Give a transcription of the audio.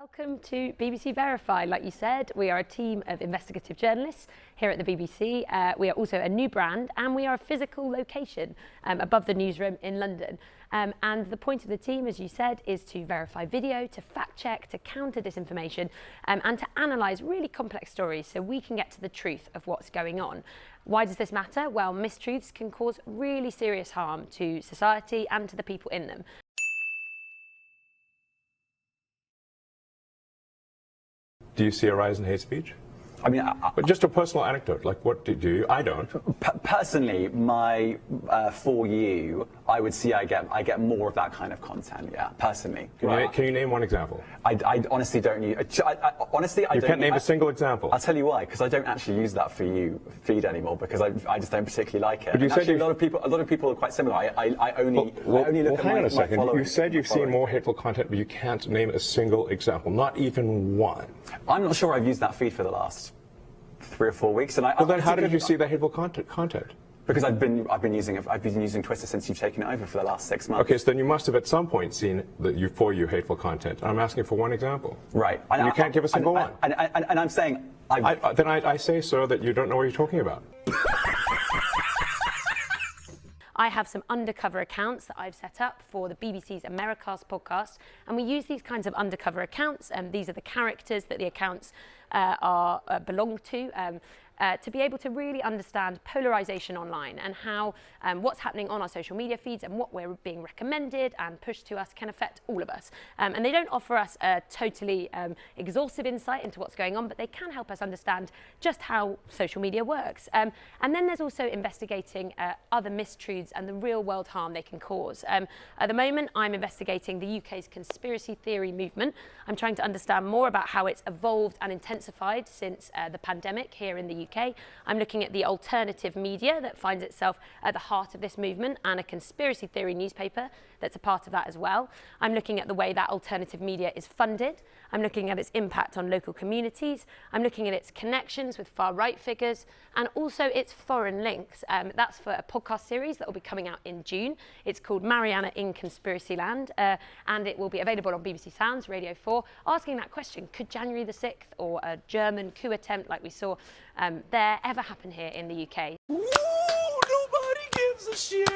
Welcome to BBC Verify. Like you said, we are a team of investigative journalists here at the BBC. We are also a new brand and we are a physical location above the newsroom in London. And the point of the team, as you said, is to verify video, to fact check, to counter disinformation and to analyse really complex stories so we can get to the truth of what's going on. Why does this matter? Well, mistruths can cause really serious harm to society and to the people in them. Do you see a rise in hate speech? I mean, But just a personal anecdote, like what do you? I don't. Personally, my For You, I would see I get more of that kind of content. Yeah, personally. Can you name one example? I honestly don't use. Honestly, I You don't. can't name a single example. I'll tell you why. Because I don't actually use that For You feed anymore because I just don't particularly like it. But you and said actually, a lot of people are quite similar. I only look at hang on my a second. following. You said you've seen more hateful content, but you can't name a single example, not even one. I'm not sure I've used that feed for the last 3 or 4 weeks, and Well, then how did you see the hateful content? Because I've been using Twitter since you've taken it over for the last 6 months. Okay, so then you must have at some point seen the For You hateful content. I'm asking for one example. Right. And you can't give a single one. And I'm saying I say, sir, that you don't know what you're talking about. I have some undercover accounts that I've set up for the BBC's Americast podcast, and we use these kinds of undercover accounts, and these are the characters that the accounts belong to be able to really understand polarisation online and how what's happening on our social media feeds and what we're being recommended and pushed to us can affect all of us. And they don't offer us a totally exhaustive insight into what's going on, but they can help us understand just how social media works. And then there's also investigating other mistruths and the real world harm they can cause. At the moment, I'm investigating the UK's conspiracy theory movement. I'm trying to understand more about how it's evolved and intensified since the pandemic here in the UK. I'm looking at the alternative media that finds itself at the heart of this movement and a conspiracy theory newspaper that's a part of that as well. I'm looking at the way that alternative media is funded. I'm looking at its impact on local communities. I'm looking at its connections with far-right figures and also its foreign links. That's for a podcast series that will be coming out in June. It's called Mariana in Conspiracy Land, and it will be available on BBC Sounds, Radio 4, asking that question, could January the 6th or a German coup attempt like we saw there ever happen here in the UK? Ooh, nobody gives a shit.